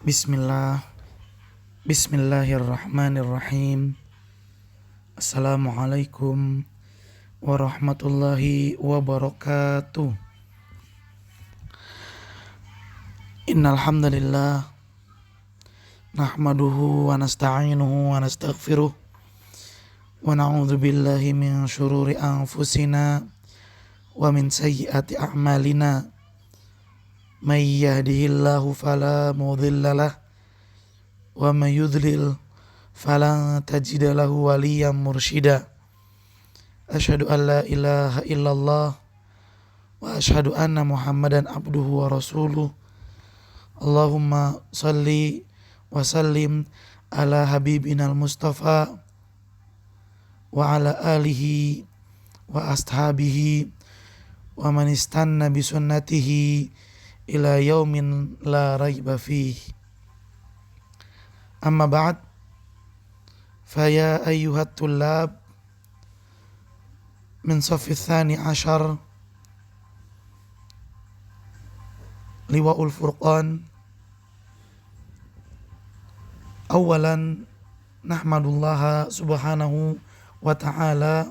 Bismillah, Bismillahirrahmanirrahim. Assalamualaikum warahmatullahi wabarakatuh. Innal hamdalillah nahmaduhu wa nasta'inuhu wa nastaghfiruh wa na'udzu billahi min syururi anfusina wa min sayyiati a'malina. May yahdihillahu fala mudilla lah wa may yudlil fala tajida lahu waliyan mursyida. Asyhadu an la ilaha illallah wa asyhadu anna Muhammadan abduhu wa rasuluh. Allahumma salli wa sallim ala habibinal mustafa wa ala alihi wa ashabihi wa man istanna bi sunnatihi ila yaumin la raiba fihi. Amma ba'd, faya ayyuhat tullab min safi tsani asyar liwa'ul furqan. Awalan nahmadullaha subhanahu wa ta'ala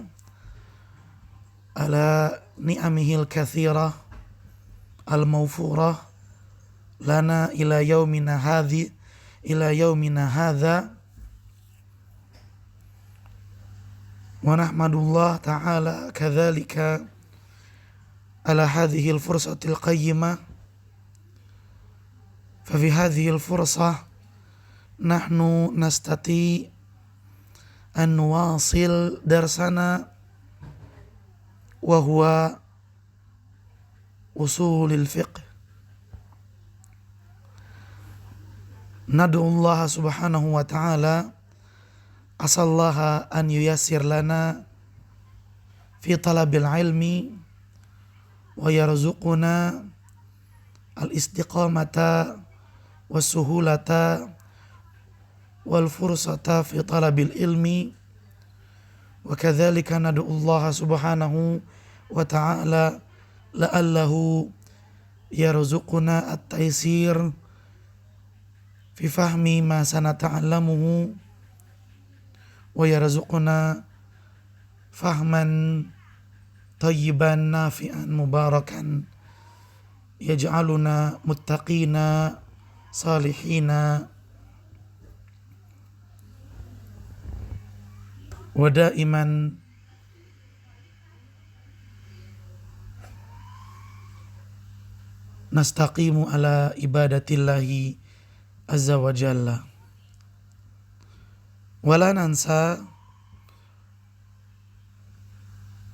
ala ni'amihil katsirah al-mawfurah lana ila yaumina hadza wa nahmadullah ta'ala kadzalika ala hadhihi al-fursati al-qayyimah. Fa fi hadhihi al-fursah nahnu nastati an nuwasil darsana wa huwa usulil fiqh. Nad'u Allah subhanahu wa ta'ala asallaha an yuyassir lana fi talabil ilmi wa yarzuquna al istiqamata was suhulata wal fursata fi talabil ilmi. Wa kadzalika nad'u Allah subhanahu wa ta'ala la'allahu yarzuquna at-taysir fi fahmi ma sanata'allamuhu wa yarzuquna fahman tayyiban nafi'an mubarakan yaj'aluna muttaqina salihina wa da'iman nastaqimu ala ibadatillahi azza wa jalla. Wala nansa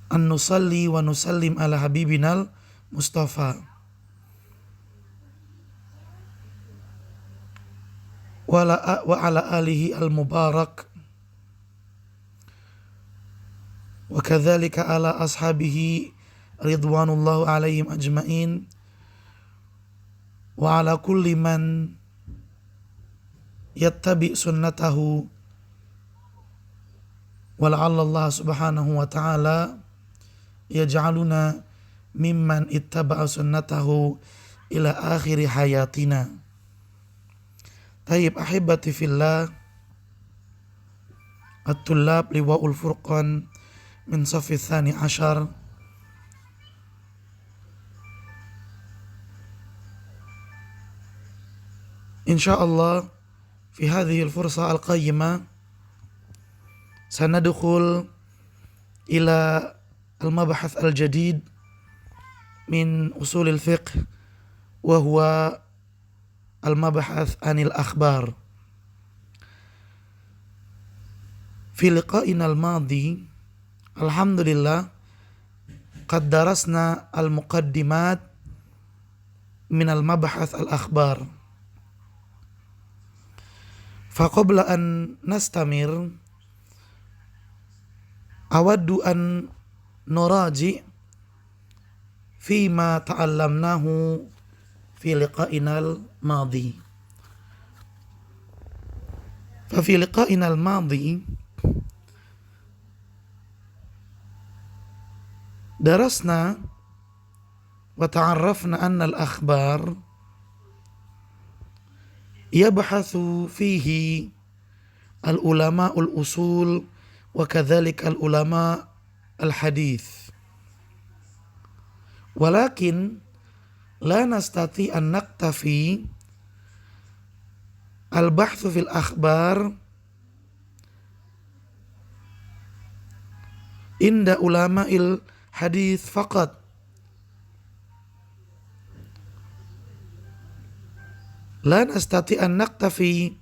an nusalli wa nusallim ala habibinal mustafa wa ala alihi al mubarak wa kadzalika ala ashabihi ridwanullahu alaihim ajmain wa ala kulli man yattabi sunnatahu wa la'alla Allah subhanahu wa ta'ala yaj'aluna mimman ittaba'a sunnatahu ila akhiri hayatina. Tayyib ahibati fillah, at-tullab liwa'ul furqan min safi tsani asyar. Insyaallah fi hadhihi al-fursa al-qayyimah sanadkhul ila al-mabhath al-jadid min usul al-fiqh wa huwa al-mabhath anil akhbar. Fi liqa'ina al-madi alhamdulillah qad darasna al-muqaddimat min al-mabhath al-akhbar. Faqabla an nastamir awaddu an nuraji fima ta'allamnahu fi liqa'inal madi. Fa fi liqa'inal madi darasna wa ta'arrafna anna al-akhbar yabhathu fihi al-ulama al-usul wa kadzalika al-ulama al-hadith. Walakin la nastati an naktafi al-bahthu fil akhbar inda ulama'il hadith faqat. La nastati an naktafi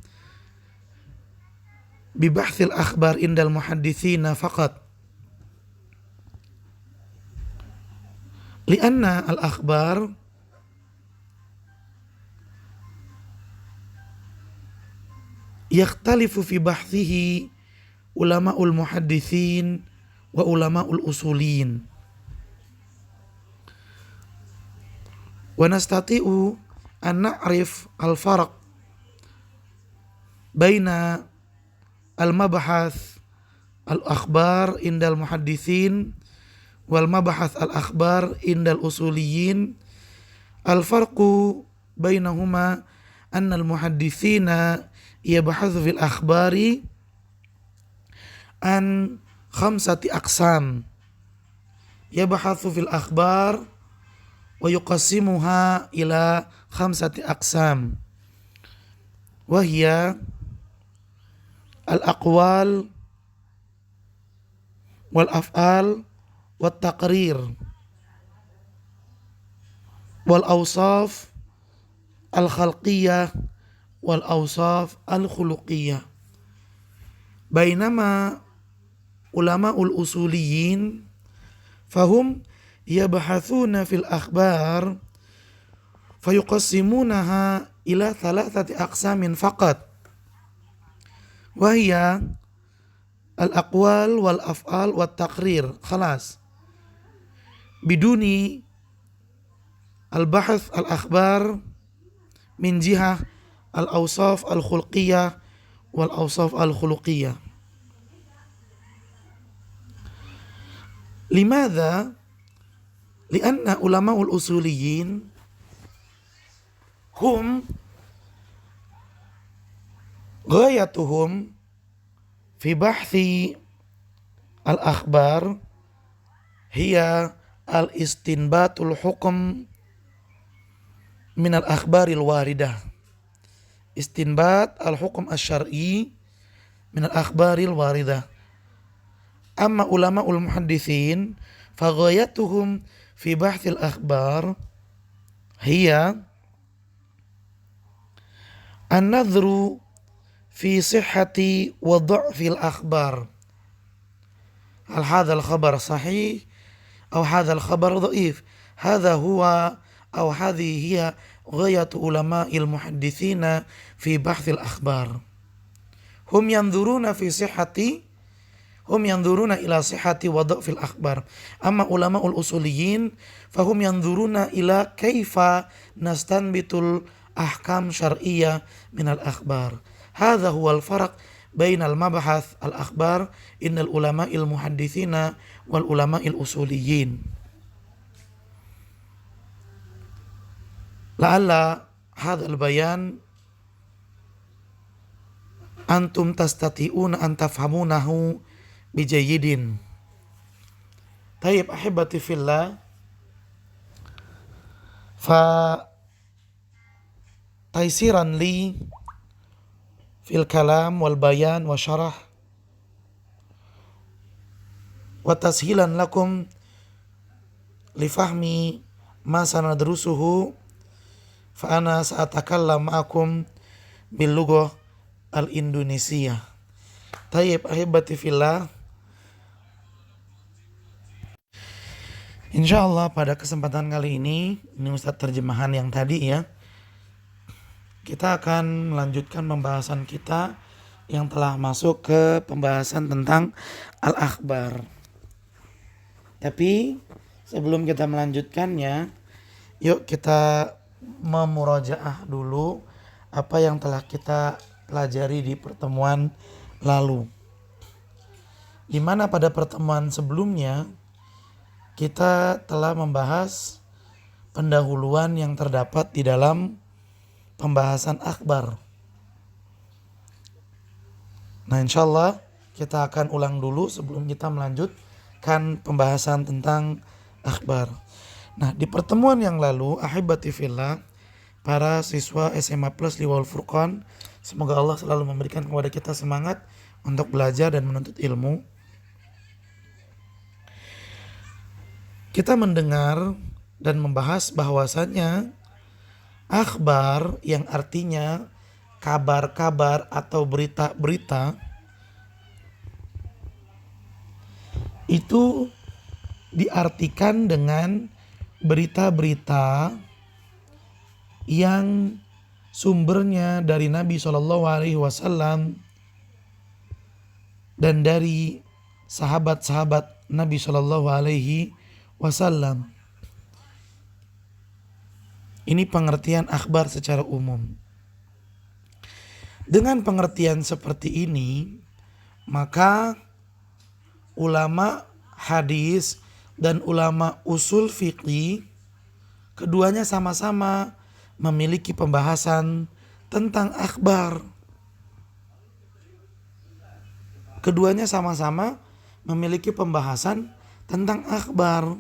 bi bahthil akhbar indal muhaddithina faqat. Lianna al-akhbar yakhtalifu fi bahthihi ulama'ul muhaddithin wa ulama'ul usulin. Wa nastati'u an na'rif al-farq baina al-mabhath al-akhbar indal muhaddithin wal mabhath al-akhbar indal usuliyin. Al-farqu bainahuma anna al-muhaddithina yabhathu fil akhbari an khamsati aqsam. Yabhathu fil akhbar wa yuqassimuha ila khamsati aqsam. Wa hiya al-aqwal wal af'al wat taqrir wal awsaf al-khalqiyah wal awsaf al-khuluqiyah. Bainama ulama'ul usuliyin fahum yabhathuna fil akhbar fayuqassimunaha ila thalathati aqsamin faqat, wa hiya al-aqwal wal af'al wat taqrir khalas, biduni al-bahth al-akhbar min jihah al-awsaf al-khulqiyah wal awsaf al-khuluqiyah. Limadha? Lianna ulama'ul usuliyin hum ghayatuhum fi bahthi al-akhbar hiya al-istinbatul hukm min al-akhbaril waridah. Istinbat al-hukm asy-syar'i min al-akhbaril waridah. Amma ulama'ul muhaddithin fa ghayatuhum fi bahthil akhbar hiya an-nadhru fi sihhati wa dha'fil akhbar. Hal hadzal khabar sahih aw hadzal khabar dha'if. Hadza huwa aw hadhihi hiya ghayatu ulama'il muhadditsina fi bahthil akhbar. Hum yanzuruna ila sihhati wa dha'fil akhbar. Amma ulama'ul usuliyin fahum yanzuruna ila kaifa nastanbitul ahkam syar'iyyah minal akhbar. Hadza huwal farq bainal mabhath al akhbar innal ulama'il muhadditsina wal ulama'il usuliyin. La'alla hadzal bayan antum tastati'una an tafhamunahu bijayyidin. Tayyib ahibati fillah, fa taisiran li fil kalam wal bayan wa syarah wa tashilan lakum li fahmi ma sanadrusuhu fa ana sa'atakallam ma'akum bil lughah al Indonesiah. Tayyib ahibati fillah, insyaallah pada kesempatan kali ini Ustadz terjemahan yang tadi ya, kita akan melanjutkan pembahasan kita yang telah masuk ke pembahasan tentang al-akhbar. Tapi sebelum kita melanjutkannya, yuk kita memurajaah dulu apa yang telah kita pelajari di pertemuan lalu. Di mana pada pertemuan sebelumnya kita telah membahas pendahuluan yang terdapat di dalam pembahasan akhbar. Nah, insya Allah kita akan ulang dulu sebelum kita melanjutkan pembahasan tentang akhbar. Nah, di pertemuan yang lalu, ahibati fillah, para siswa SMA Plus Liwaul Furqan, semoga Allah selalu memberikan kepada kita semangat untuk belajar dan menuntut ilmu. Kita mendengar dan membahas bahwasannya akhbar yang artinya kabar-kabar atau berita-berita itu diartikan dengan berita-berita yang sumbernya dari Nabi SAW dan dari sahabat-sahabat Nabi SAW. Ini pengertian akhbar secara umum. Dengan pengertian seperti ini, maka ulama hadis dan ulama usul fiqih keduanya sama-sama memiliki pembahasan tentang akhbar. Keduanya sama-sama memiliki pembahasan tentang akhbar.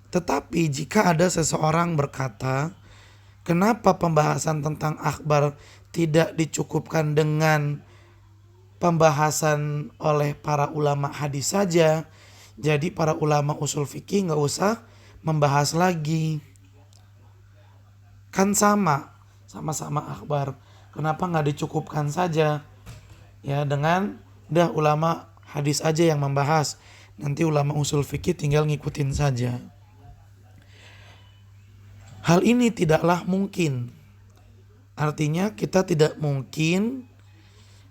Tetapi jika ada seseorang berkata, kenapa pembahasan tentang akhbar tidak dicukupkan dengan pembahasan oleh para ulama hadis saja, jadi para ulama usul fikih nggak usah membahas lagi. Kan sama-sama akhbar. Kenapa nggak dicukupkan saja ya dengan udah ulama hadis aja yang membahas, nanti ulama usul fikih tinggal ngikutin saja. Hal ini tidaklah mungkin. Artinya kita tidak mungkin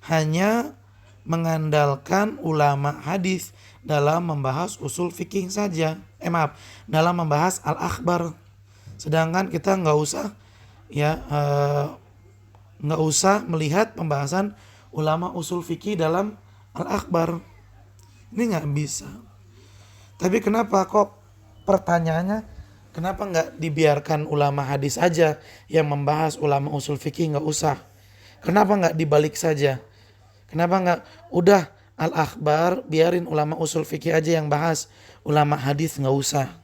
hanya mengandalkan ulama hadis dalam membahas usul fikih saja. Dalam membahas al-akhbar. Sedangkan kita nggak usah melihat pembahasan ulama usul fikih dalam al-akhbar. Ini nggak bisa. Tapi kenapa kok pertanyaannya? Kenapa nggak dibiarkan ulama hadis aja yang membahas, ulama usul fikih nggak usah? Kenapa nggak dibalik saja? Kenapa nggak udah al-akhbar biarin ulama usul fikih aja yang bahas, ulama hadis nggak usah?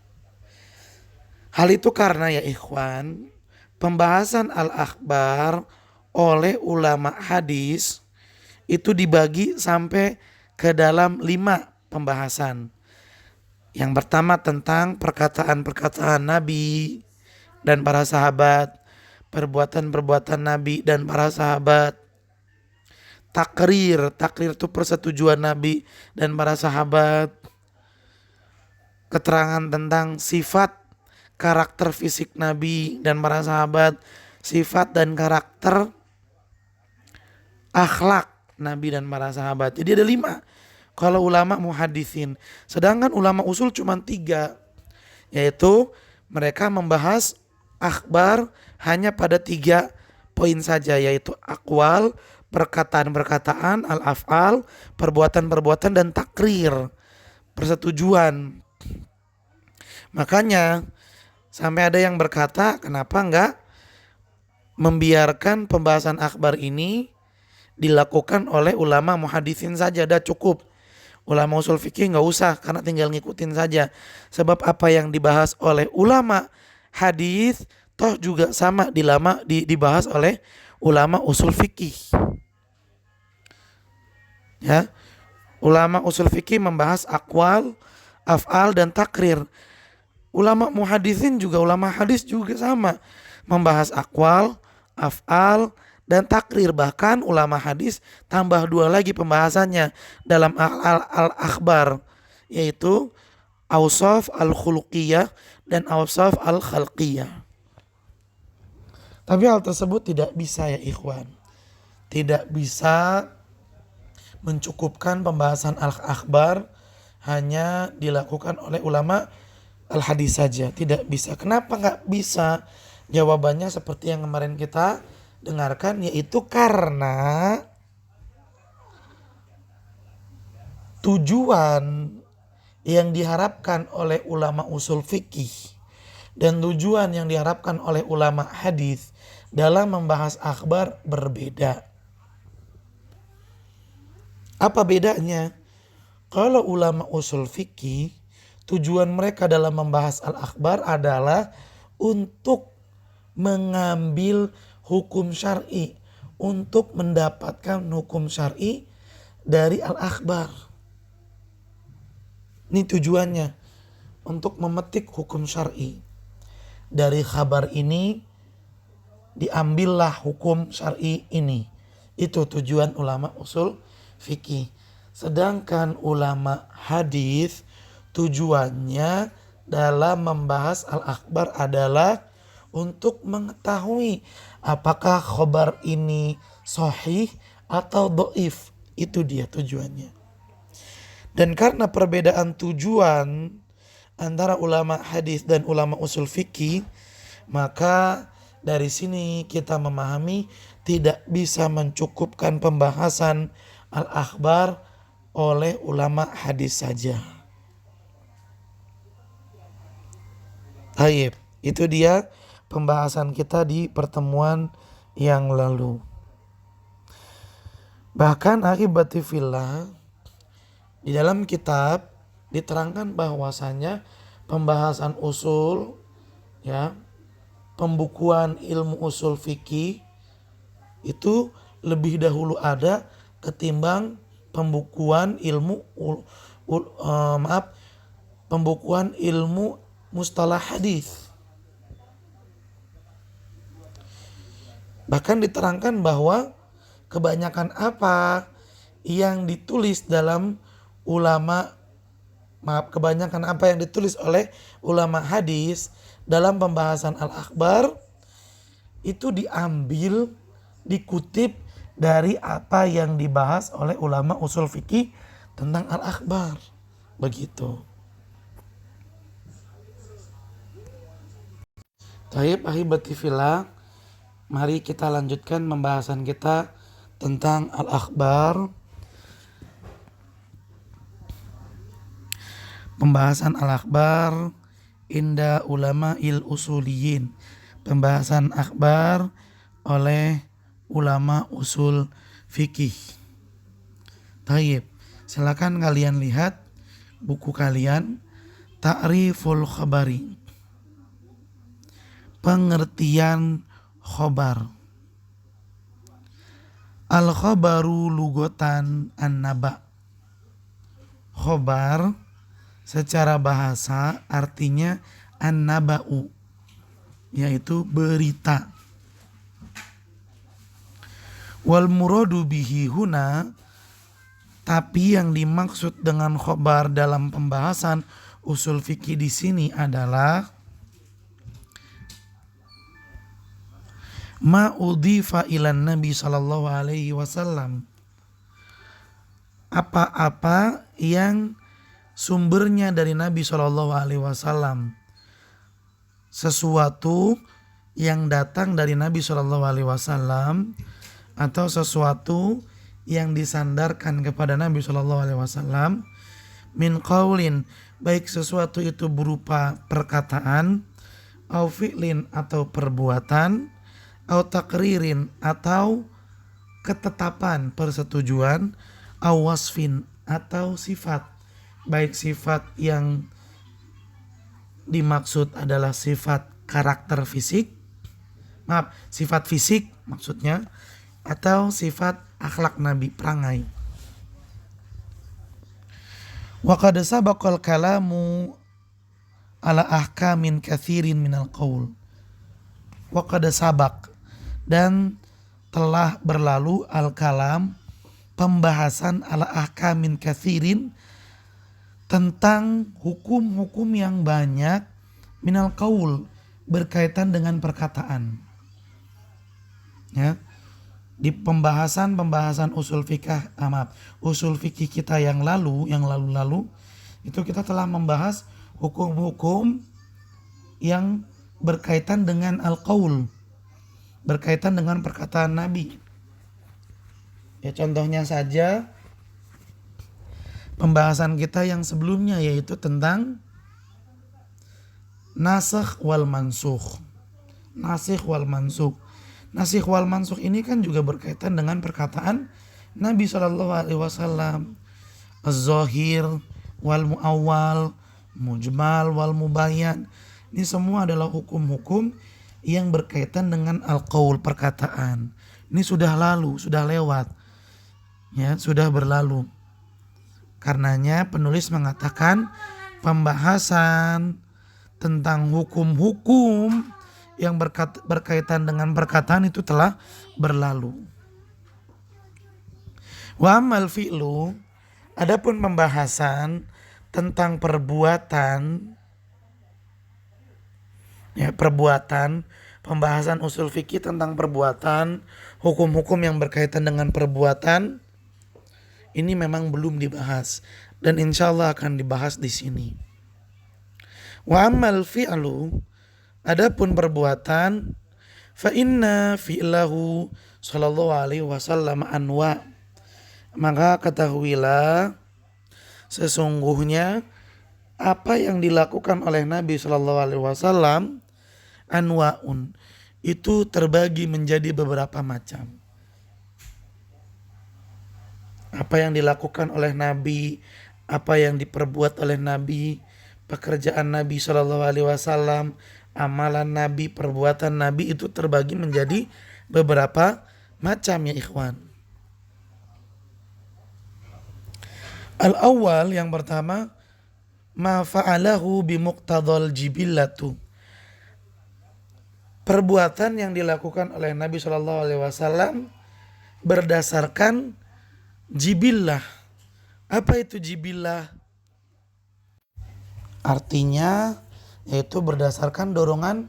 Hal itu karena ya ikhwan, pembahasan al-akhbar oleh ulama hadis itu dibagi sampai ke dalam 5 pembahasan. Yang pertama tentang perkataan-perkataan Nabi dan para sahabat, perbuatan-perbuatan Nabi dan para sahabat. Takrir itu persetujuan Nabi dan para sahabat. Keterangan tentang sifat karakter fisik Nabi dan para sahabat, sifat dan karakter akhlak Nabi dan para sahabat. Jadi ada 5 kalau ulama muhaditsin. Sedangkan ulama usul cuma 3, yaitu mereka membahas akhbar hanya pada 3 poin saja, yaitu aqwal, perkataan-perkataan, al-af'al, perbuatan-perbuatan, dan takrir, persetujuan. Makanya sampai ada yang berkata, kenapa enggak membiarkan pembahasan akhbar ini dilakukan oleh ulama muhaditsin saja, dah cukup. Ulama usul fikih nggak usah karena tinggal ngikutin saja. Sebab apa yang dibahas oleh ulama hadis toh juga sama dibahas oleh ulama usul fikih. Ya, ulama usul fikih membahas aqwal, af'al dan takrir. Ulama muhaditsin juga, ulama hadis juga sama membahas aqwal, af'al dan takrir. Bahkan ulama hadis tambah 2 lagi pembahasannya dalam al-akhbar, yaitu awsaf al-khuluqiyah dan awsaf al-khalqiyah. Tapi hal tersebut tidak bisa ya ikhwan. Tidak bisa mencukupkan pembahasan al-akhbar hanya dilakukan oleh ulama al-hadis saja. Tidak bisa. Kenapa nggak bisa? Jawabannya seperti yang kemarin kita dengarkan, yaitu karena tujuan yang diharapkan oleh ulama usul fikih dan tujuan yang diharapkan oleh ulama hadis dalam membahas akhbar berbeda. Apa bedanya? Kalau ulama usul fikih, tujuan mereka dalam membahas al-akhbar adalah untuk mengambil hukum syar'i, untuk mendapatkan hukum syar'i dari al-akhbar. Ini tujuannya, untuk memetik hukum syar'i. Dari khabar ini diambillah hukum syar'i ini. Itu tujuan ulama usul fikih. Sedangkan ulama hadis tujuannya dalam membahas al-akhbar adalah untuk mengetahui apakah khabar ini sahih atau dhaif. Itu dia tujuannya. Dan karena perbedaan tujuan antara ulama hadis dan ulama usul fikih, maka dari sini kita memahami tidak bisa mencukupkan pembahasan al-akhbar oleh ulama hadis saja. Baik, itu dia pembahasan kita di pertemuan yang lalu. Bahkan akibati fillah, di dalam kitab diterangkan bahwasanya pembahasan usul, ya, pembukuan ilmu usul fikih itu lebih dahulu ada ketimbang pembukuan pembukuan ilmu mustalah hadis. Bahkan diterangkan bahwa kebanyakan apa yang ditulis dalam kebanyakan apa yang ditulis oleh ulama hadis dalam pembahasan al-akhbar itu dikutip dari apa yang dibahas oleh ulama usul fikih tentang al-akhbar. Begitu. Taib ahibati fillah, mari kita lanjutkan pembahasan kita tentang al-akhbar. Pembahasan al-akhbar inda ulama usuliyin. Pembahasan akhbar oleh ulama usul fikih. Taib, silakan kalian lihat buku kalian, Ta'riful Khabari, pengertian khobar. Al-khabaru lugotan an-naba. Khobar secara bahasa artinya an-naba'u, yaitu berita. Wal muradu bihi huna, tapi yang dimaksud dengan khobar dalam pembahasan usul fikih di sini adalah ma udhifa ilan Nabi sallallahu alaihi wasallam, apa-apa yang sumbernya dari Nabi sallallahu alaihi wasallam, sesuatu yang datang dari Nabi sallallahu alaihi wasallam atau sesuatu yang disandarkan kepada Nabi sallallahu alaihi wasallam, min qaulin, baik sesuatu itu berupa perkataan, au fi'lin atau perbuatan, au takririn atau ketetapan persetujuan, au wasfin atau sifat, baik sifat yang dimaksud adalah sifat karakter fisik, sifat fisik maksudnya, atau sifat akhlak Nabi, perangai. Wa qad sabaqal kalamu ala ahkamin katsirin minal qaul. Wa qad sabaq, dan telah berlalu al-kalam, pembahasan ala ahkamin katsirin, tentang hukum-hukum yang banyak, minal qaul, berkaitan dengan perkataan. Ya, di pembahasan usul fikih kita yang lalu itu kita telah membahas hukum-hukum yang berkaitan dengan al-qaul, berkaitan dengan perkataan Nabi. Ya, contohnya saja pembahasan kita yang sebelumnya, yaitu tentang nasikh wal mansukh. Nasikh wal mansukh ini kan juga berkaitan dengan perkataan Nabi Shallallahu Alaihi Wasallam, az-zahir wal muawwal, mujmal wal mubayyan. Ini semua adalah hukum-hukum yang berkaitan dengan al-qaul, perkataan. Ini sudah lalu, sudah lewat, ya, sudah berlalu. Karenanya penulis mengatakan pembahasan tentang hukum-hukum yang berkaitan dengan perkataan itu telah berlalu. Wa amal fi'lu, adapun pembahasan tentang perbuatan, ya, perbuatan, pembahasan usul fikih tentang perbuatan, hukum-hukum yang berkaitan dengan perbuatan, ini memang belum dibahas dan insya Allah akan dibahas di sini. Wa amal fi'lu, adapun perbuatan, fa inna fi'lahu sallallahu alaihi wasallam anwa, maka ketahuilah sesungguhnya apa yang dilakukan oleh Nabi sallallahu alaihi wasallam anwaun, itu terbagi menjadi beberapa macam. Apa yang dilakukan oleh Nabi, apa yang diperbuat oleh Nabi, pekerjaan Nabi sallallahu alaihi wasallam, amalan Nabi, perbuatan Nabi itu terbagi menjadi beberapa macam, ya ikhwan. Al-awwal, yang pertama, ma fa'alahu bimuqtadhal jibillatu, perbuatan yang dilakukan oleh Nabi Shallallahu Alaihi Wasallam berdasarkan jibillah. Apa itu jibillah? Artinya yaitu berdasarkan dorongan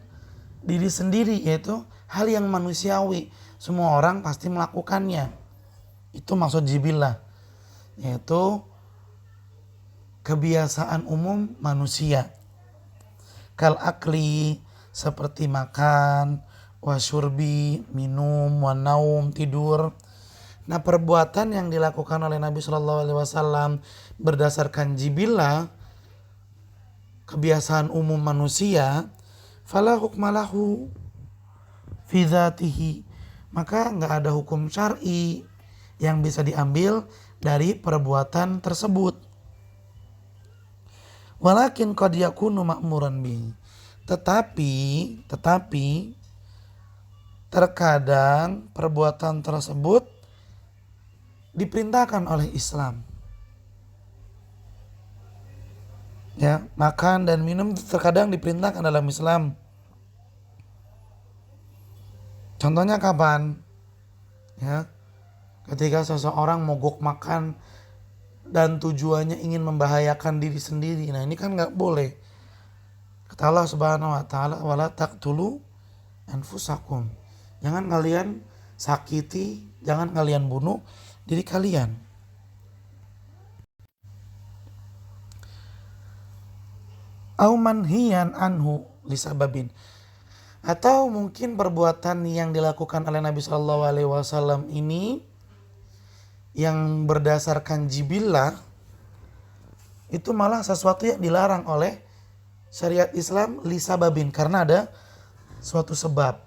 diri sendiri, yaitu hal yang manusiawi, semua orang pasti melakukannya. Itu maksud jibillah, yaitu kebiasaan umum manusia. Kal akli, seperti makan, wasyurbi, minum, wanaum, tidur. Nah, perbuatan yang dilakukan oleh Nabi Shallallahu Alaihi Wasallam berdasarkan jibillah, kebiasaan umum manusia, fala hukmalahu fi dzatihi, maka nggak ada hukum syar'i yang bisa diambil dari perbuatan tersebut. Walakin qad yakunu ma'muran bi, tetapi terkadang perbuatan tersebut diperintahkan oleh Islam. Ya, makan dan minum terkadang diperintahkan dalam Islam. Contohnya kapan? Ya, ketika seseorang mogok makan dan tujuannya ingin membahayakan diri sendiri. Nah, ini kan nggak boleh. Kata Allah Subhanahu wa taala, wala taqtulu anfusakum. Jangan kalian sakiti, jangan kalian bunuh diri kalian. Au manhiyan anhu lisababin. Atau mungkin perbuatan yang dilakukan oleh Nabi Shallallahu Alaihi Wasallam ini yang berdasarkan jibillah, itu malah sesuatu yang dilarang oleh syariat Islam lisababin, karena ada suatu sebab.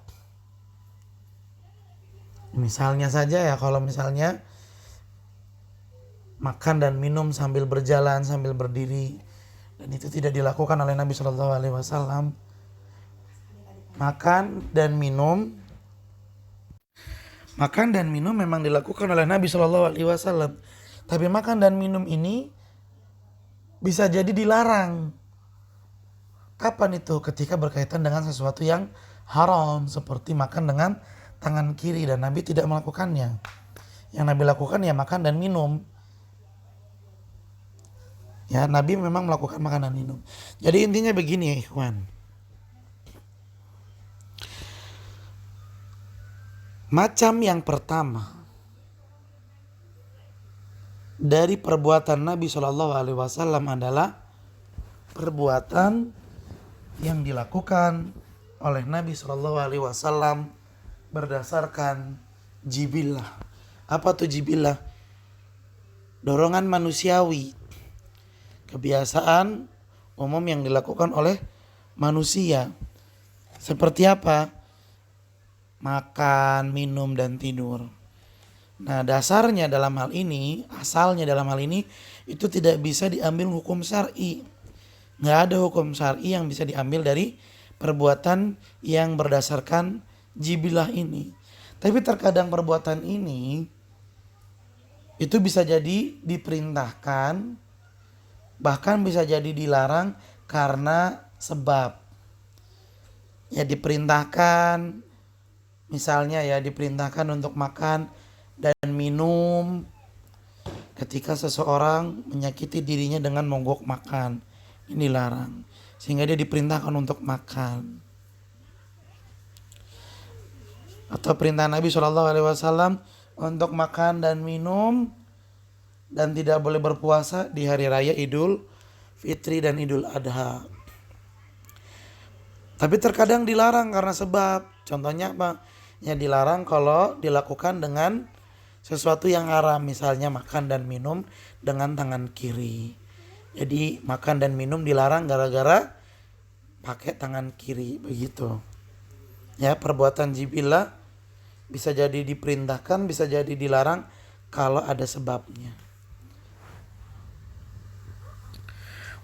Misalnya saja ya, kalau misalnya makan dan minum sambil berjalan, sambil berdiri, dan itu tidak dilakukan oleh Nabi Shallallahu Alaihi Wasallam. Makan dan minum memang dilakukan oleh Nabi Shallallahu Alaihi Wasallam, tapi makan dan minum ini bisa jadi dilarang. Kapan itu? Ketika berkaitan dengan sesuatu yang haram, seperti makan dengan tangan kiri, dan Nabi tidak melakukannya. Yang Nabi lakukan ya makan dan minum. Ya, Nabi memang melakukan makan dan minum. Jadi intinya begini ya ikhwan. Macam yang pertama dari perbuatan Nabi Shallallahu Alaihi Wasallam adalah perbuatan yang dilakukan oleh Nabi Shallallahu Alaihi Wasallam berdasarkan jibillah. Apa tuh jibillah? Dorongan manusiawi, kebiasaan umum yang dilakukan oleh manusia. Seperti apa? Makan, minum, dan tidur. Nah, dasarnya dalam hal ini, asalnya dalam hal ini itu tidak bisa diambil hukum syar'i. Nggak ada hukum syar'i yang bisa diambil dari perbuatan yang berdasarkan jibilah ini. Tapi terkadang perbuatan ini itu bisa jadi diperintahkan, bahkan bisa jadi dilarang karena sebab. Ya diperintahkan, misalnya ya diperintahkan untuk makan dan minum ketika seseorang menyakiti dirinya dengan monggok makan. Ini dilarang. Sehingga dia diperintahkan untuk makan. Atau perintah Nabi SAW untuk makan dan minum dan tidak boleh berpuasa di hari raya Idul Fitri dan Idul Adha. Tapi terkadang dilarang karena sebab. Contohnya apa? Ya dilarang kalau dilakukan dengan sesuatu yang haram. Misalnya makan dan minum dengan tangan kiri. Jadi makan dan minum dilarang gara-gara pakai tangan kiri. Begitu. Ya, perbuatan jibilah bisa jadi diperintahkan, bisa jadi dilarang kalau ada sebabnya.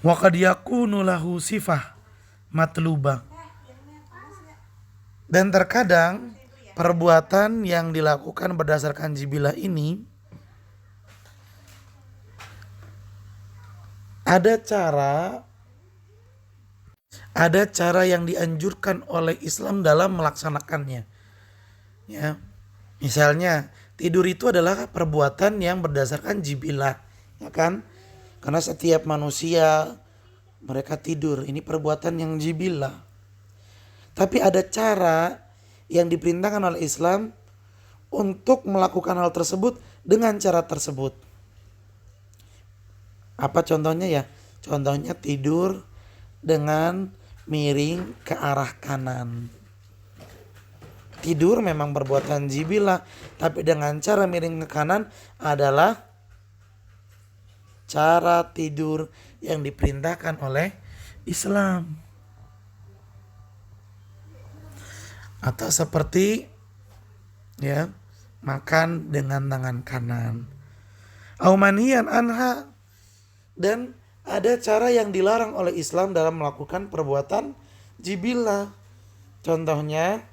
Wa qad yakunu lahu sifah matlubah. Dan terkadang perbuatan yang dilakukan berdasarkan jibilah ini ada cara yang dianjurkan oleh Islam dalam melaksanakannya. Ya. Misalnya tidur itu adalah perbuatan yang berdasarkan jibilah, ya kan? Karena setiap manusia mereka tidur, ini perbuatan yang jibilah. Tapi ada cara yang diperintahkan oleh Islam untuk melakukan hal tersebut dengan cara tersebut. Apa contohnya ya? Contohnya tidur dengan miring ke arah kanan. Tidur memang perbuatan jibilah, tapi dengan cara miring ke kanan adalah cara tidur yang diperintahkan oleh Islam. Atau seperti ya makan dengan tangan kanan. Aumanian anha, dan ada cara yang dilarang oleh Islam dalam melakukan perbuatan jibilah. Contohnya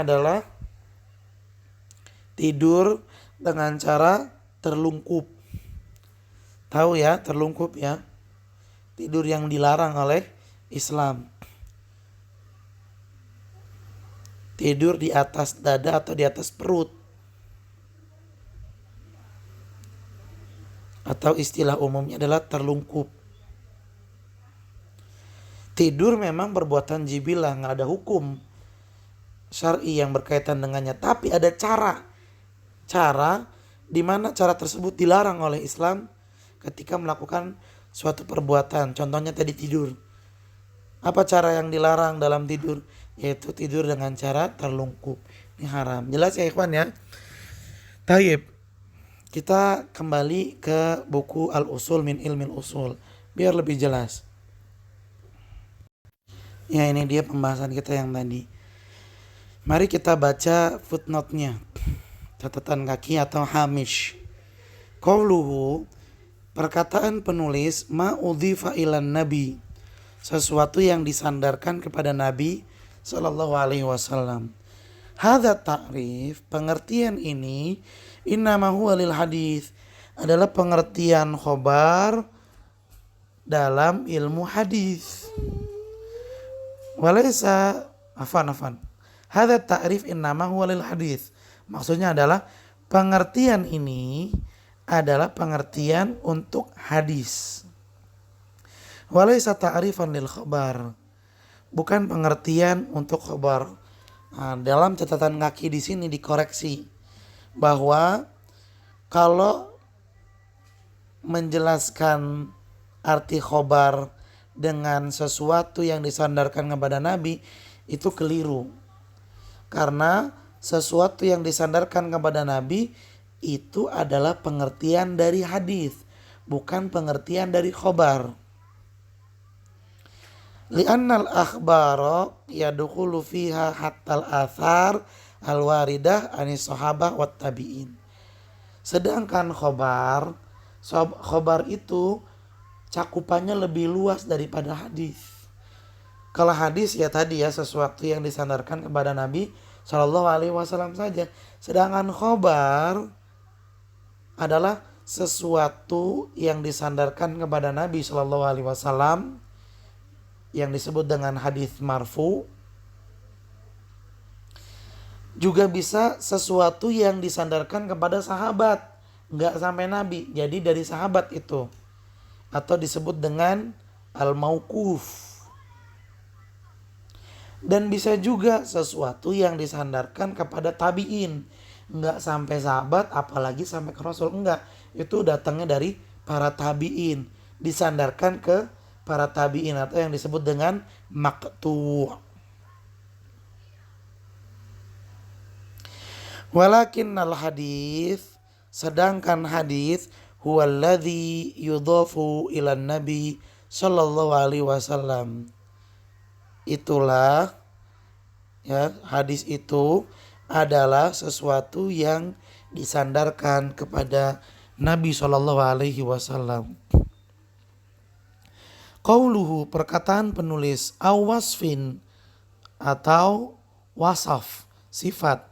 adalah tidur dengan cara terlungkup. Tahu ya, terlungkup ya. Tidur yang dilarang oleh Islam. Tidur di atas dada atau di atas perut. Atau istilah umumnya adalah terlungkup. Tidur memang perbuatan jibilah, nggak ada hukum syar'i yang berkaitan dengannya. Tapi ada cara di mana cara tersebut dilarang oleh Islam ketika melakukan suatu perbuatan. Contohnya tadi tidur. Apa cara yang dilarang dalam tidur? Yaitu tidur dengan cara terlungkup. Ini haram. Jelas ya ikhwan ya? Tayyib. Kita kembali ke buku Al-Usul min Ilmil Usul. Biar lebih jelas. Ya ini dia pembahasan kita yang tadi. Mari kita baca footnote-nya. Catatan kaki atau hamish. Qauluhu, perkataan penulis, ma udhifa ilan nabi, sesuatu yang disandarkan kepada Nabi sallallahu alaihi wasallam. Hadza ta'rif, pengertian ini, innama huwa lil hadis, adalah pengertian khobar dalam ilmu hadis. Walaysa afan. Hadza ta'rif innama huwa lil hadis. Maksudnya adalah pengertian ini adalah pengertian untuk hadis. Walaysa ta'rifan lil khabar. Bukan pengertian untuk khabar. Nah, dalam catatan kaki di sini dikoreksi bahwa kalau menjelaskan arti khabar dengan sesuatu yang disandarkan kepada Nabi itu keliru. Karena sesuatu yang disandarkan kepada Nabi itu adalah pengertian dari hadis, bukan pengertian dari khabar. Li'annal akhbara yadkhulu fiha hattal athar al-waridah anis sahabah wat tabi'in. Sedangkan khobar itu cakupannya lebih luas daripada hadis. Kalau hadis ya tadi ya sesuatu yang disandarkan kepada Nabi Shallallahu Alaihi Wasallam saja. Sedangkan khobar adalah sesuatu yang disandarkan kepada Nabi Shallallahu Alaihi Wasallam yang disebut dengan hadis marfu. Juga bisa sesuatu yang disandarkan kepada sahabat, nggak sampai Nabi, jadi dari sahabat itu, atau disebut dengan al-mauquf. Dan bisa juga sesuatu yang disandarkan kepada tabi'in, nggak sampai sahabat apalagi sampai ke Rasul, enggak, itu datangnya dari para tabi'in, disandarkan ke para tabi'in atau yang disebut dengan maqtu'. Walakinnal hadis, sedangkan hadis huwallazi yudhafu ilan nabi sallallahu alaihi wasallam, itulah ya, hadis itu adalah sesuatu yang disandarkan kepada Nabi Shallallahu Alaihi Wasallam. Qauluhu, perkataan penulis, awasfin atau wasaf, sifat.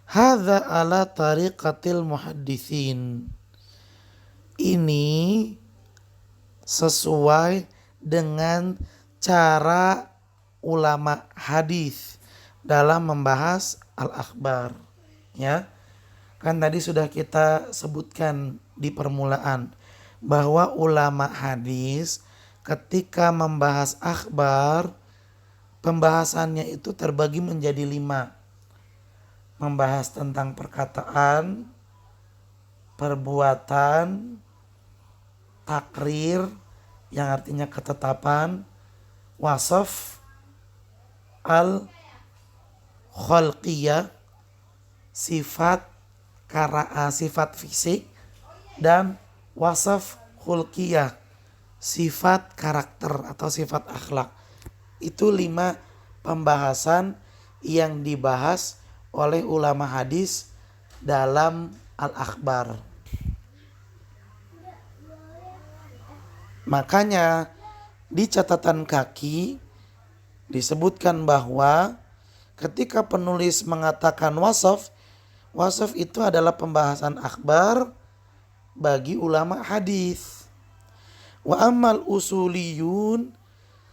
Hadza ala tariqatil muhadditsin. Ini sesuai dengan cara ulama hadis dalam membahas al-akhbar, ya. Kan tadi sudah kita sebutkan di permulaan bahwa ulama hadis ketika membahas akhbar, pembahasannya itu terbagi menjadi 5. Membahas tentang perkataan, perbuatan, takrir yang artinya ketetapan, wasaf al-khalqiyah, sifat fisik, dan wasaf khulqiyah, sifat karakter atau sifat akhlak. Itu 5 pembahasan yang dibahas oleh ulama hadis dalam al-akhbar. Makanya di catatan kaki disebutkan bahwa ketika penulis mengatakan wasaf itu adalah pembahasan akhbar bagi ulama hadis. Wa ammal usuliyun,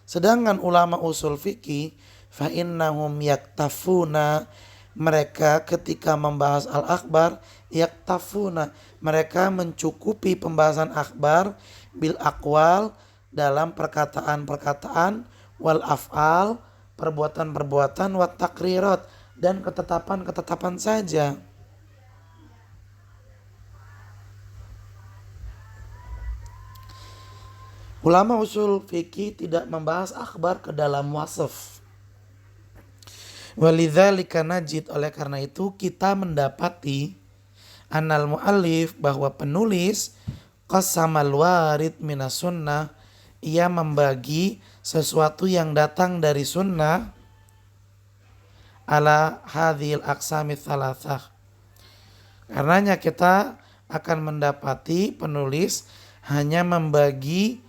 sedangkan ulama usul fikih, fa innahum yaktafuna, mereka ketika membahas al-akhbar yaktafuna, mereka mencukupi pembahasan akhbar bil aqwal, dalam perkataan-perkataan, wal af'al, perbuatan-perbuatan, wat takrirat, dan ketetapan-ketetapan saja. Ulama usul fikih tidak membahas akhbar ke dalam wasaf. Walidzalika najid, oleh karena itu kita mendapati anal muallif, bahwa penulis qasamal warid minas sunnah, ia membagi sesuatu yang datang dari sunnah ala hadhil aqsamits tsalatsah. Karenanya kita akan mendapati penulis hanya membagi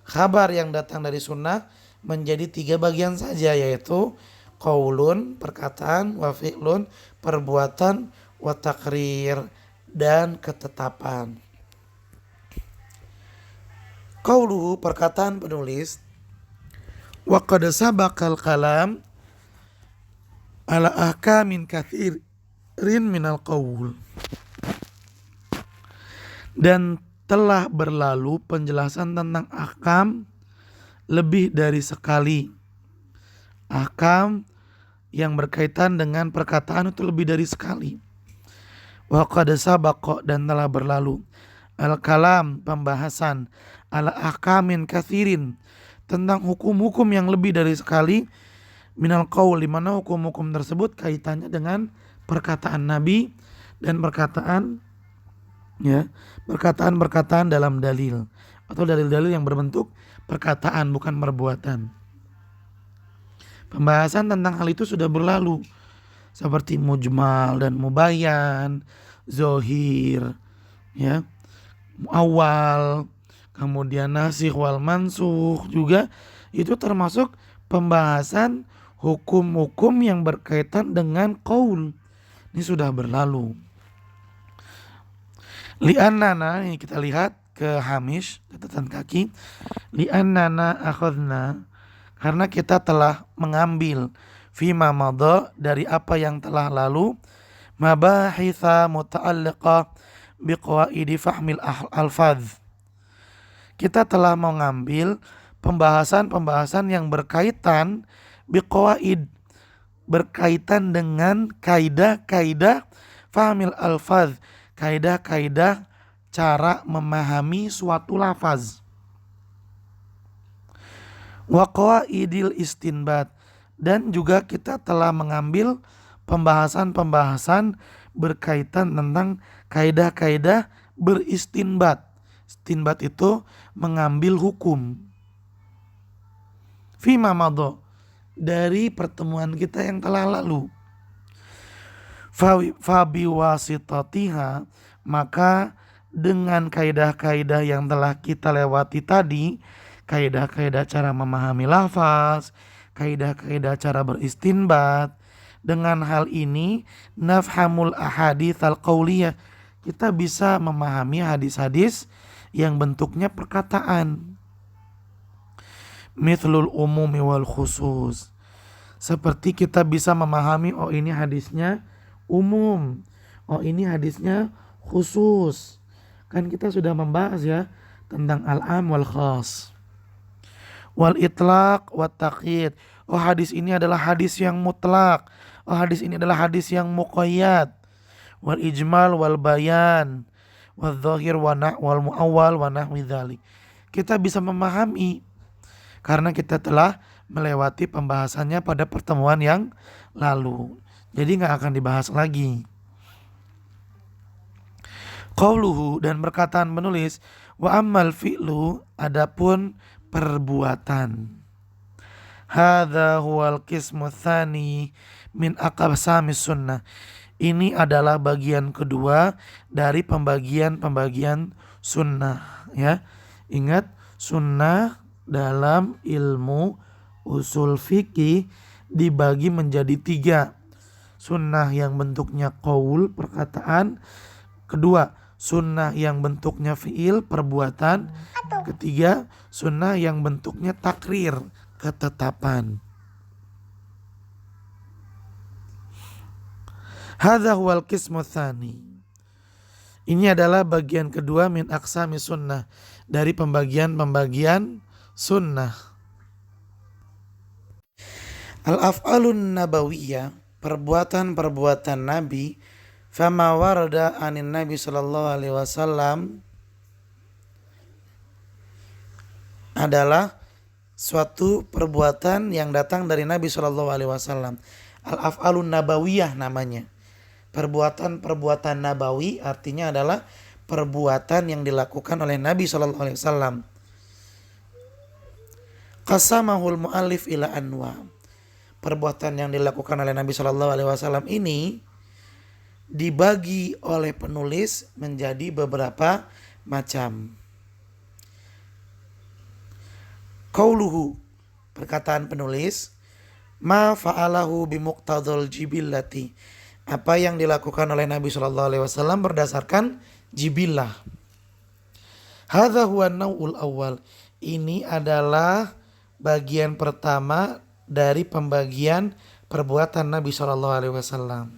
kabar yang datang dari sunnah menjadi 3 bagian saja, yaitu qaulun, perkataan, wa fi'lun, perbuatan, wa takrir, dan ketetapan. Qauluhu, perkataan penulis, wa qad sabaqal kalam ala ahkamin katsirin minal qaul, dan telah berlalu penjelasan tentang ahkam lebih dari sekali. Ahkam yang berkaitan dengan perkataan itu lebih dari sekali. Wa qad sabaqa, dan telah berlalu, al-kalam, pembahasan, ala ahkamin katsirin, tentang hukum-hukum yang lebih dari sekali, minal qaul, di mana hukum-hukum tersebut kaitannya dengan perkataan Nabi dan perkataan dalam dalil atau dalil-dalil yang berbentuk perkataan bukan perbuatan. Pembahasan tentang hal itu sudah berlalu seperti mujmal dan mubayyan, zohir, ya, awal, kemudian nasikh wal mansukh juga itu termasuk pembahasan hukum-hukum yang berkaitan dengan qaul. Ini sudah berlalu. Li'annana, ini kita lihat ke hamish, catatan kaki. Li'annana akhadna, karena kita telah mengambil fima madha, dari apa yang telah lalu, mabahitha muta'alliqah biqawaidi fahmil alfadz. Kita telah mengambil pembahasan-pembahasan yang berkaitan biqawaid, berkaitan dengan kaidah-kaidah fahmil alfadz, kaidah-kaidah cara memahami suatu lafaz. Wa qawaidil istinbat, dan juga kita telah mengambil pembahasan-pembahasan berkaitan tentang kaidah-kaidah beristinbat. Istinbat itu mengambil hukum. Fima madha, dari pertemuan kita yang telah lalu. Fabiwasitatiha, maka dengan kaidah-kaidah yang telah kita lewati tadi, kaidah-kaidah cara memahami lafaz, kaidah-kaidah cara beristinbat, dengan hal ini nafhamul ahadits al-qauliyah, kita bisa memahami hadis-hadis yang bentuknya perkataan. Mithlul umumi wal khusus, seperti kita bisa memahami, oh ini hadisnya umum, oh ini hadisnya khusus. Kan kita sudah membahas ya tentang al-am wal khas. Wal itlaq wat taqyid, oh hadis ini adalah hadis yang mutlak, oh hadis ini adalah hadis yang muqayyad. Wal ijmal wal bayan wal zahir wal muawwal wa nahwi dzalik. Kita bisa memahami karena kita telah melewati pembahasannya pada pertemuan yang lalu. Jadi nggak akan dibahas lagi. Qauluhu, dan perkataan penulis, wa ammal fi'lu, adapun perbuatan. Hadza huwal qismu tsani min aqsamis sunnah. Ini adalah bagian kedua dari pembagian-pembagian sunnah, ya. Ingat, sunnah dalam ilmu usul fikih dibagi menjadi 3. Sunnah yang bentuknya qaul, perkataan. Kedua, sunnah yang bentuknya fi'il, perbuatan. Ketiga, sunnah yang bentuknya takrir, ketetapan. Hadza huwal qismu tsani. Ini adalah bagian kedua min aqsami sunnah, dari pembagian-pembagian sunnah. Al-af'alun nabawiyah, perbuatan-perbuatan Nabi, fama warada anin Nabi sallallahu alaihi wasallam, adalah suatu perbuatan yang datang dari Nabi sallallahu alaihi wasallam. Al-af'alun nabawiyah namanya. Perbuatan-perbuatan nabawi artinya adalah perbuatan yang dilakukan oleh Nabi sallallahu alaihi wasallam. Qasamahul mu'allif ila anwa. Perbuatan yang dilakukan oleh Nabi sallallahu alaihi wasallam ini dibagi oleh penulis menjadi beberapa macam. Qauluhu, perkataan penulis, ma fa'alahu bimuqtadul jibillati, apa yang dilakukan oleh Nabi sallallahu alaihi wasallam berdasarkan jibillah. Hadza huwa an-naw'ul awwal, ini adalah bagian pertama dari pembagian perbuatan Nabi sallallahu alaihi wasallam.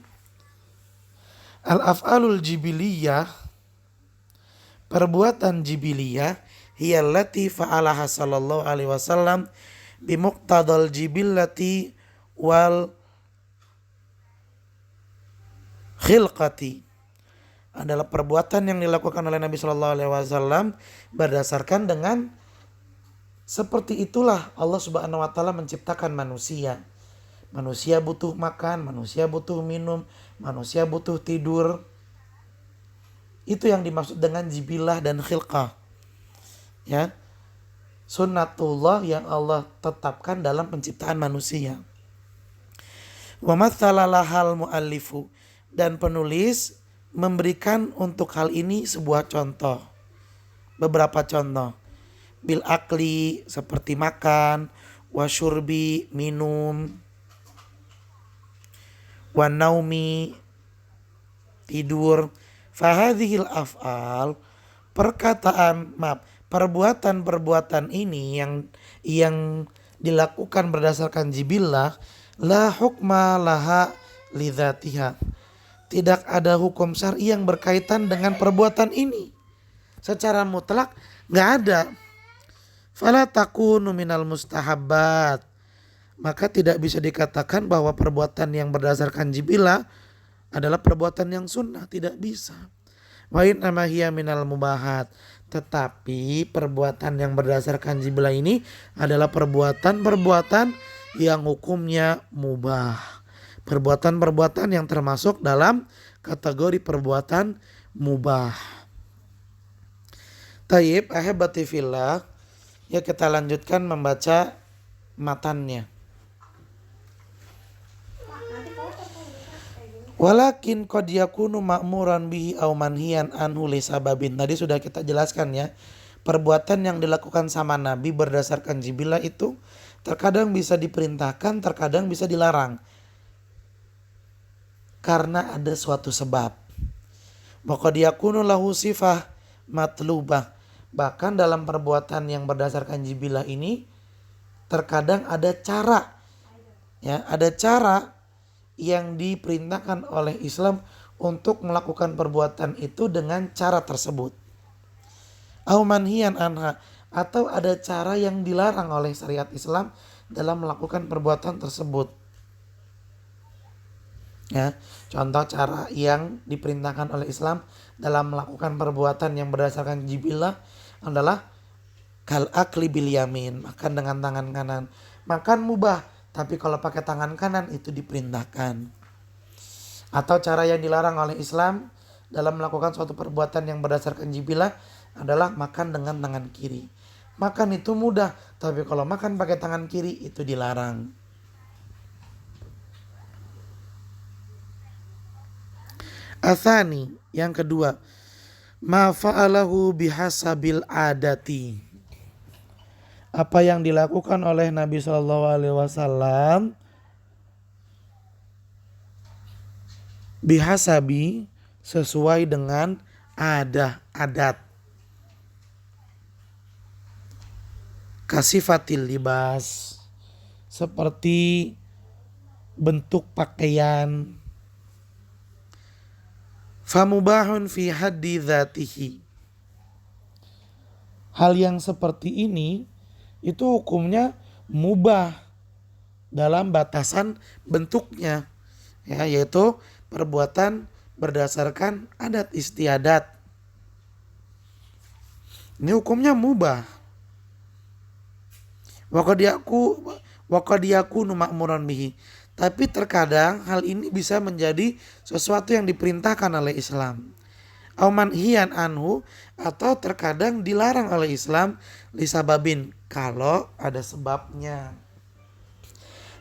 Al-af'alul jibiliyah, perbuatan jibiliyah, hiya allati fa'alaha sallallahu alaihi wasallam bimuqtadal jibillati wal khilqati, adalah perbuatan yang dilakukan oleh Nabi sallallahu alaihi wasallam berdasarkan dengan seperti itulah Allah Subhanahu wa taala menciptakan manusia. Manusia butuh makan, manusia butuh minum, manusia butuh tidur. Itu yang dimaksud dengan jibilah dan khilqah. Ya. Sunnatullah yang Allah tetapkan dalam penciptaan manusia. Wa mathalalahal muallifu, dan penulis memberikan untuk hal ini sebuah contoh, beberapa contoh. Bil akli, seperti makan, wasyurbi, minum, wa naumi, tidur. Fahadhil af'al, perbuatan-perbuatan ini yang dilakukan berdasarkan jibillah, la hukma laha lidzatiha, tidak ada hukum syar'i yang berkaitan dengan perbuatan ini secara mutlak, nggak ada. Fala takunu minal mustahabbat, maka tidak bisa dikatakan bahwa perbuatan yang berdasarkan jibillah adalah perbuatan yang sunnah, tidak bisa. Wa innama hiya minal mubahat, tetapi perbuatan yang berdasarkan jibillah ini adalah perbuatan-perbuatan yang hukumnya mubah, perbuatan-perbuatan yang termasuk dalam kategori perbuatan mubah. Tayyib, ahibati fillah, ya kita lanjutkan membaca matannya. Walakin qad yakunu ma'muran bihi aw manhiyan anhu li sababin. Tadi sudah kita jelaskan ya. Perbuatan yang dilakukan sama Nabi berdasarkan jibillah itu terkadang bisa diperintahkan, terkadang bisa dilarang. Karena ada suatu sebab. Wa qad yakunu lahu sifah matlubah. Bahkan dalam perbuatan yang berdasarkan jibillah ini terkadang ada cara. Ya, ada cara yang diperintahkan oleh Islam untuk melakukan perbuatan itu dengan cara tersebut. Au manhiyan anha, atau ada cara yang dilarang oleh syariat Islam dalam melakukan perbuatan tersebut. Ya, contoh cara yang diperintahkan oleh Islam dalam melakukan perbuatan yang berdasarkan jibillah adalah kal akli bil yamin, makan dengan tangan kanan. Makan mubah, tapi kalau pakai tangan kanan itu diperintahkan. Atau cara yang dilarang oleh Islam dalam melakukan suatu perbuatan yang berdasarkan jibillah adalah makan dengan tangan kiri. Makan itu mudah, tapi kalau makan pakai tangan kiri itu dilarang. Atsani, yang kedua, ma fa'alahu bihasabil adati, apa yang dilakukan oleh Nabi SAW bihasabi, sesuai dengan adat. Kasifatil libas, seperti bentuk pakaian. Famubahun fi haddi dzatihi, hal yang seperti ini itu hukumnya mubah dalam batasan bentuknya, ya, yaitu perbuatan berdasarkan adat istiadat. Ini hukumnya mubah. Wa qad yakunu ma'muran bihi, tapi terkadang hal ini bisa menjadi sesuatu yang diperintahkan oleh Islam. Au manhiyan anhu, atau terkadang dilarang oleh Islam lisababin, kalau ada sebabnya.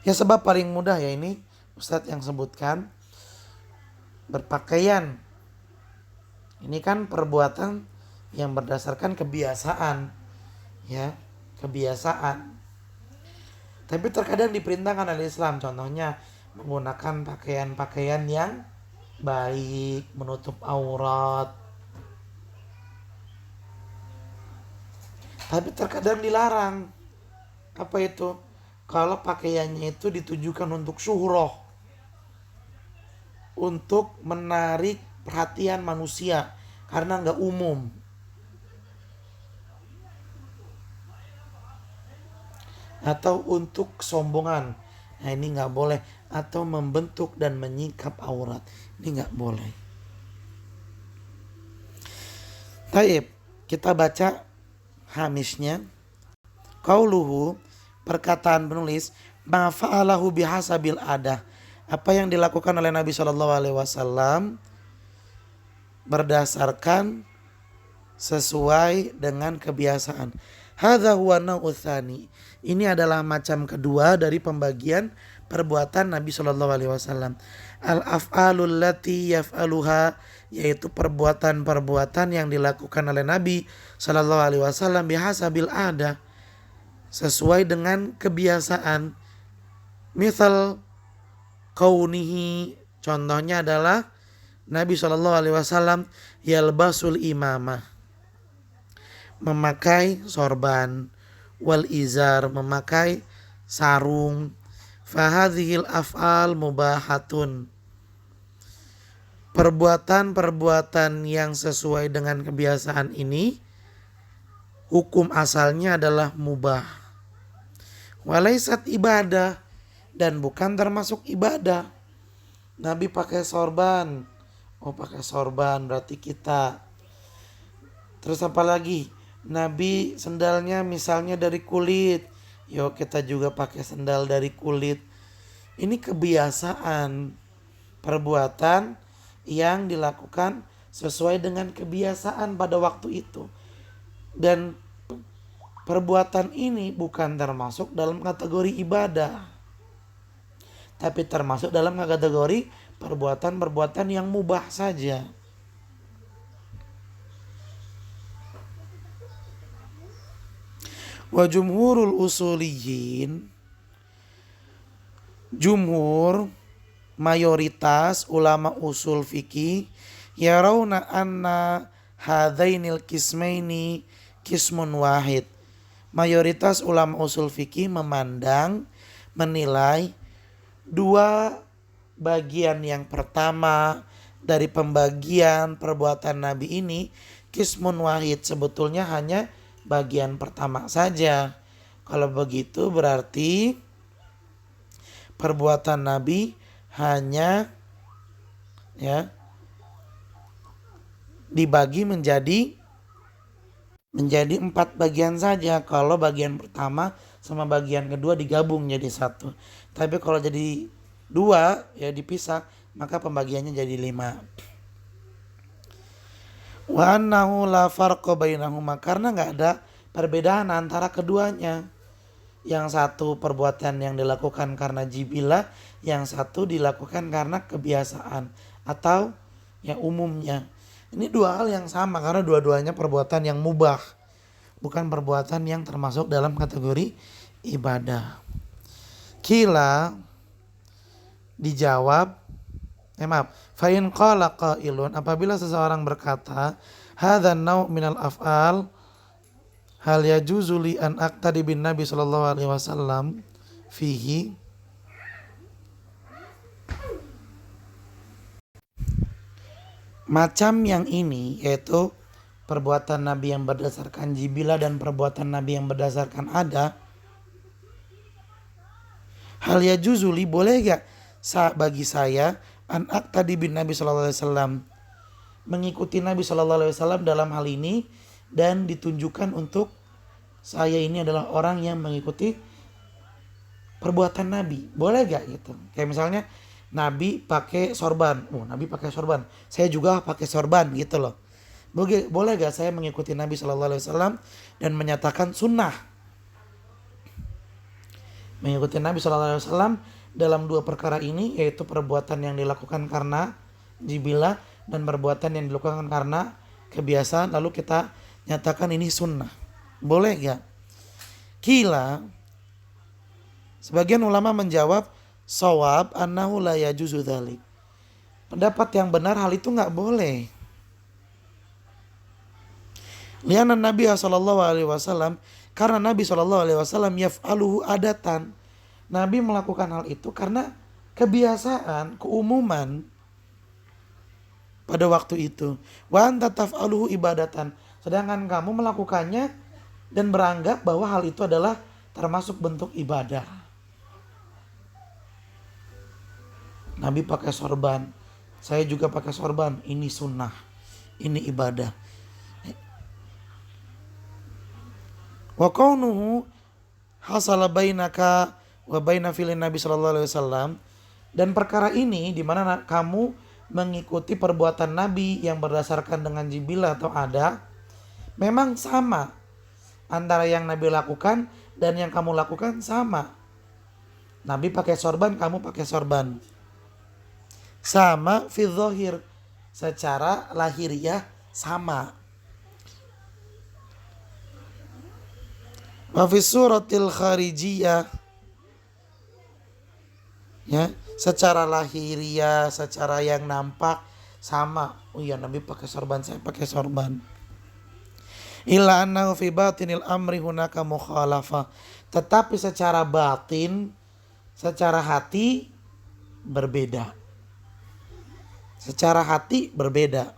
Ya, sebab paling mudah ya ini Ustadz yang sebutkan, berpakaian. Ini kan perbuatan yang berdasarkan kebiasaan, ya, kebiasaan. Tapi terkadang diperintahkan oleh Islam, contohnya menggunakan pakaian-pakaian yang baik, menutup aurat. Tapi terkadang dilarang. Apa itu? Kalau pakaiannya itu ditujukan untuk syuhroh, untuk menarik perhatian manusia karena nggak umum. Atau untuk kesombongan, nah ini nggak boleh. Atau membentuk dan menyingkap aurat, ini nggak boleh. Taib, kita baca hamisnya. Qauluhu, perkataan penulis, ma fa'alahu bihasabil adah, apa yang dilakukan oleh Nabi SAW berdasarkan sesuai dengan kebiasaan. Hadza huwa nau'utsani, ini adalah macam kedua dari pembagian perbuatan Nabi Shallallahu Alaihi Wasallam. Al af'alul lati yaf'aluha, yaitu perbuatan-perbuatan yang dilakukan oleh Nabi Shallallahu Alaihi Wasallam bihasabil ada, sesuai dengan kebiasaan. Misal kaunihi, contohnya adalah Nabi Shallallahu Alaihi Wasallam yalbasul imamah, memakai sorban, wal izar, memakai sarung. Fahadhil af'al mubahatun, perbuatan-perbuatan yang sesuai dengan kebiasaan ini hukum asalnya adalah mubah. Walaisat ibadah, dan bukan termasuk ibadah. Nabi pakai sorban, oh pakai sorban berarti kita. Terus apa lagi? Nabi sendalnya misalnya dari kulit, yuk kita juga pakai sendal dari kulit. Ini kebiasaan, perbuatan yang dilakukan sesuai dengan kebiasaan pada waktu itu. Dan perbuatan ini bukan termasuk dalam kategori ibadah, tapi termasuk dalam kategori perbuatan-perbuatan yang mubah saja. Wa jumhurul usuliyin, jumhur mayoritas ulama usul fikih yarawna anna hadainil kismaini kismun wahid. Mayoritas ulama usul fikih memandang, menilai dua bagian yang pertama dari pembagian perbuatan Nabi ini kismun wahid, sebetulnya hanya bagian pertama saja. Kalau begitu berarti perbuatan Nabi hanya dibagi menjadi 4 bagian saja. Kalau bagian pertama sama bagian kedua digabung jadi satu. Tapi kalau jadi 2 dipisah, maka pembagiannya jadi 5. Wa annahu la farqa bainahuma, karena enggak ada perbedaan antara keduanya. Yang satu perbuatan yang dilakukan karena jibilah, yang satu dilakukan karena kebiasaan atau umumnya. Ini dua hal yang sama karena dua-duanya perbuatan yang mubah, bukan perbuatan yang termasuk dalam kategori ibadah. Kila dijawab, fa in qala qailun, apabila seseorang berkata hadzal nau' minal af'al hal yajuzu li an aqtadi bin Nabi sallallahu alaihi wasallam fihi, macam yang ini yaitu perbuatan Nabi yang berdasarkan jibilah dan perbuatan Nabi yang berdasarkan ada. Hal yajuzu li, boleh gak bagi saya an aqtadi bin Nabi sallallahu alaihi wasallam, mengikuti Nabi sallallahu alaihi wasallam dalam hal ini, dan ditunjukkan untuk saya ini adalah orang yang mengikuti perbuatan Nabi. Boleh gak gitu? Kayak misalnya Nabi pakai sorban, Nabi pakai sorban, saya juga pakai sorban gitu loh. Boleh gak saya mengikuti Nabi sallallahu alaihi wasallam dan menyatakan sunnah? Mengikuti Nabi sallallahu alaihi wasallam dalam dua perkara ini, yaitu perbuatan yang dilakukan karena jibilah dan perbuatan yang dilakukan karena kebiasaan, lalu kita nyatakan ini sunnah. Boleh gak? Kila, sebagian ulama menjawab shawab annahu la yajuzu dzalik. Pendapat yang benar hal itu gak boleh. Liana Nabi sallallahu alaihi wasallam, karena Nabi sallallahu alaihi wasallam yaf'aluhu adatan. Nabi melakukan hal itu karena kebiasaan, keumuman pada waktu itu. Wa anta taf'aluhu ibadatan, sedangkan kamu melakukannya dan beranggap bahwa hal itu adalah termasuk bentuk ibadah. Nabi pakai sorban, saya juga pakai sorban, ini sunnah, ini ibadah. Wa kaunuhu hasala bainaka wa baina filin Nabi sallallahu alaihi wasallam, dan perkara ini di mana kamu mengikuti perbuatan Nabi yang berdasarkan dengan jibilah atau ada, memang sama antara yang Nabi lakukan dan yang kamu lakukan sama. Nabi pakai sorban, kamu pakai sorban. Sama fi dzahir, secara lahiriah sama. Wa fi suratil kharijiyah, ya, secara lahiriah, secara yang nampak sama. Oh iya, Nabi pakai sorban, saya pakai sorban. Illa annahu fi batinil amri hunaka mukhalafah. Tetapi secara batin, secara hati berbeda. Secara hati berbeda.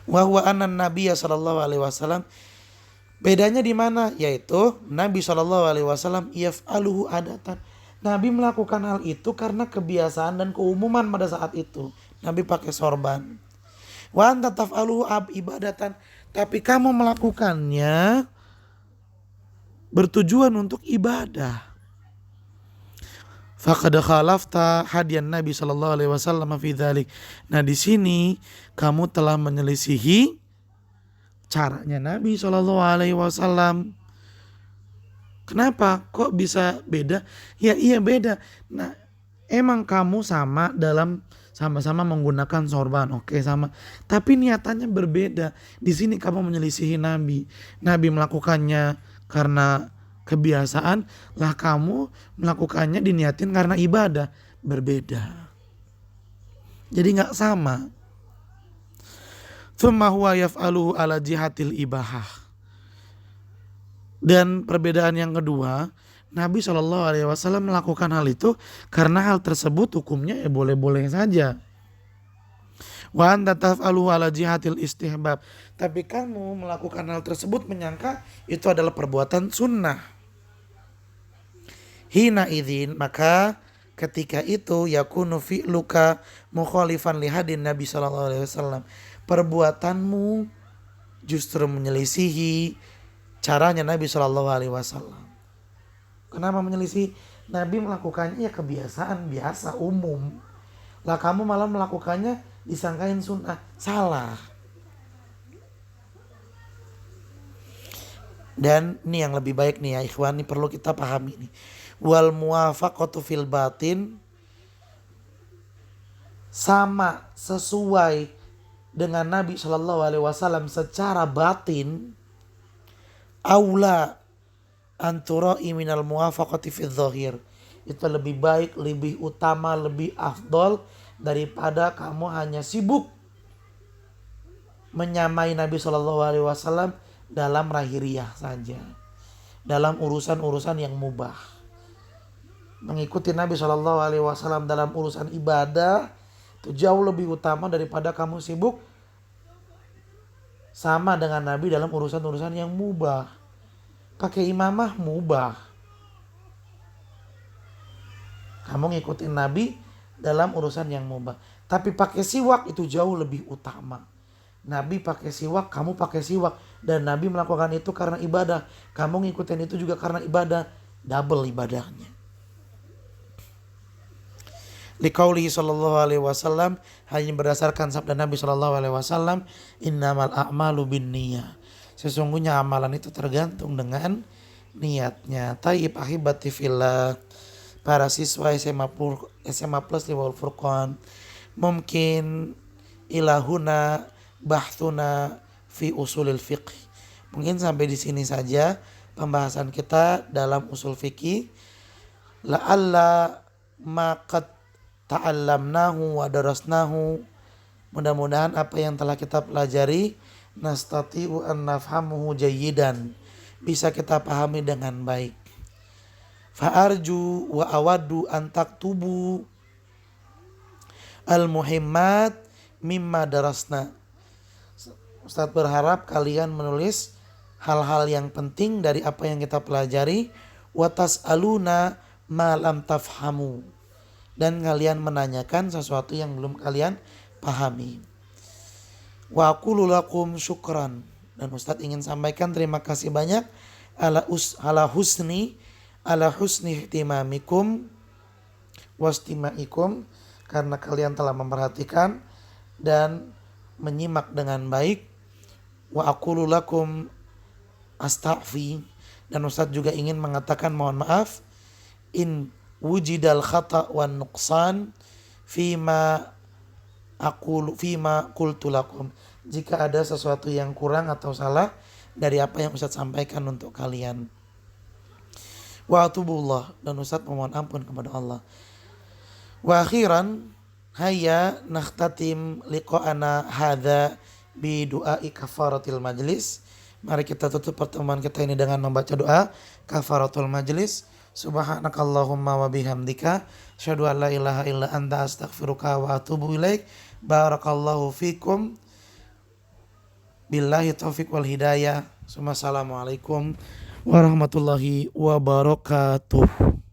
Wa huwa anna Nabiya sallallahu alaihi wasallam, bedanya di mana? Yaitu Nabi sallallahu alaihi wasallam yaf'aluhu adatan. Nabi melakukan hal itu karena kebiasaan dan keumuman pada saat itu. Nabi pakai sorban. Wa anta taf'aluhu ibadatan, tapi kamu melakukannya bertujuan untuk ibadah. Faqad khalafta hadiyan Nabi sallallahu alaihi wasallam fi dzalik. Nah, di sini kamu telah menyelisihi caranya Nabi sallallahu alaihi wasallam. Kenapa? Kok bisa beda? Ya iya beda. Nah, emang kamu sama dalam sama-sama menggunakan sorban, oke sama. Tapi niatannya berbeda. Di sini kamu menyelisihi Nabi. Nabi melakukannya karena kebiasaan, lah kamu melakukannya diniatin karena ibadah, berbeda. Jadi nggak sama. Tsumma huwa yaf'aluhu ala jihatil ibahah. Dan perbedaan yang kedua, Nabi SAW melakukan hal itu karena hal tersebut hukumnya ya boleh-boleh saja. Wa anta taf'aluhu ala jihatil istihbab. Tapi kamu melakukan hal tersebut menyangka itu adalah perbuatan sunnah. Hina idzin, maka ketika itu yakunu fi'luka mukhalifan li hadin Nabi sallallahu alaihi wasallam. Perbuatanmu justru menyelisihi caranya Nabi sallallahu alaihi wasallam. Kenapa menyelisih? Nabi melakukannya ya kebiasaan biasa umum. Lah kamu malah melakukannya disangkain sunnah. Salah. Dan ini yang lebih baik nih ya ikhwan, ini perlu kita pahami nih. Wal muwafaqatu fil batin, sama sesuai dengan Nabi Shallallahu Alaihi Wasallam secara batin, aula antura'i minal muwafaqati fil zahir, itu lebih baik, lebih utama, lebih afdol daripada kamu hanya sibuk menyamai Nabi Shallallahu Alaihi Wasallam dalam lahiriah saja, dalam urusan-urusan yang mubah. Mengikuti Nabi Shallallahu Alaihi Wasallam dalam urusan ibadah itu jauh lebih utama daripada kamu sibuk sama dengan Nabi dalam urusan-urusan yang mubah. Pakai imamah mubah. Kamu ngikutin Nabi dalam urusan yang mubah. Tapi pakai siwak itu jauh lebih utama. Nabi pakai siwak, kamu pakai siwak. Dan Nabi melakukan itu karena ibadah. Kamu ngikutin itu juga karena ibadah. Double ibadahnya. Liqaulihi sallallahu alaihi wasallam, hanya berdasarkan sabda Nabi sallallahu alaihi wasallam, innamal a'malu binniyah. Sesungguhnya amalan itu tergantung dengan niatnya. Tayyib ahibati fillah, para siswa SMA Plus di Wal Furqan, mungkin ilahuna bahthuna fi usulil fiqh. Mungkin sampai di sini saja pembahasan kita dalam usul fikih. La'alla ma qad ta'allamnahu wa darasnahu, mudah-mudahan apa yang telah kita pelajari nastati'u an nafhamuhu jayyidan, bisa kita pahami dengan baik. Fa'arju wa awaddu an taktubu al-muhimmat mimma darasna. Ustaz berharap kalian menulis hal-hal yang penting dari apa yang kita pelajari. Wa tas'aluna ma lam tafhamu, dan kalian menanyakan sesuatu yang belum kalian pahami. Wa aqulu lakum syukran, dan Ustadz ingin sampaikan terima kasih banyak ala husni ihtimamikum wastimaikum, karena kalian telah memperhatikan dan menyimak dengan baik. Wa aqulu lakum astaghfi, Dan Ustadz juga ingin mengatakan mohon maaf in wujidal khata wan nuqsan fima qultu lakum. Jika ada sesuatu yang kurang atau salah dari apa yang Ustadz sampaikan untuk kalian. Wa atubullah, dan Ustadz memohon ampun kepada Allah. Wa akhiran hayya nakhtatim liqa'ana hadza bi du'ai kafaratil majlis. Mari kita tutup pertemuan kita ini dengan membaca doa kafaratul majlis. Subhanakallahumma wa bihamdika asyhadu an la ilaha illa anta astaghfiruka wa atubu ilaik. Barakallahu fikum. Billahi taufiq wal hidayah. Assalamualaikum warahmatullahi wabarakatuh.